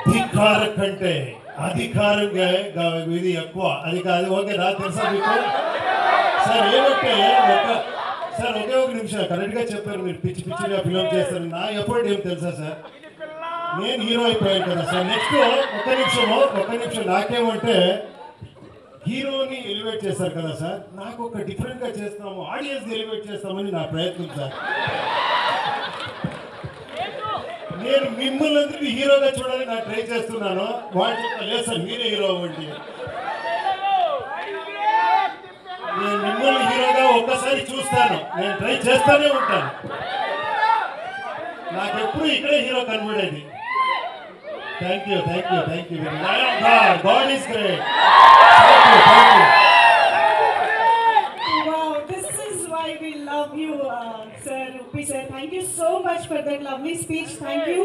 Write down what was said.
ధిక్కారం కంటే అధికారంగా ఇది ఎక్కువ. అది కాదు. ఓకే నా తెలుసా మీకు సార్ ఏమంటే సార్ ఒకే ఒక నిమిషం కరెక్ట్గా చెప్పారు. మీరు పిచ్చి పిచ్చిగా ఫిల్మ్ చేస్తారు. నా ఎఫర్ట్ ఏం తెలుసా సార్, నేను హీరో అయిపోయాను కదా సార్. నెక్స్ట్ ఒక్క నిమిషం నాకేమంటే హీరోని ఎలివేట్ చేస్తారు కదా సార్, నాకు ఒక డిఫరెంట్గా చేస్తాము, ఆడియన్స్ ఎలివేట్ చేస్తామని నా ప్రయత్నం సార్. నేను మిమ్మల్ని అందరికీ హీరోగా చూడాలని నాకు ట్రై చేస్తున్నాను. వాళ్ళు చెప్తాను లేదు సార్ మీరే హీరో అవ్వండి. నేను మిమ్మల్ని హీరోగా ఒక్కసారి చూస్తాను, నేను ట్రై చేస్తూనే ఉంటాను. నాకు ఎప్పుడు ఇక్కడే హీరో కనబడేది. Thank you God is great. Thank you. Wow, this is why we love you, sir. Rupi sir, thank you so much for that lovely speech. Thank you.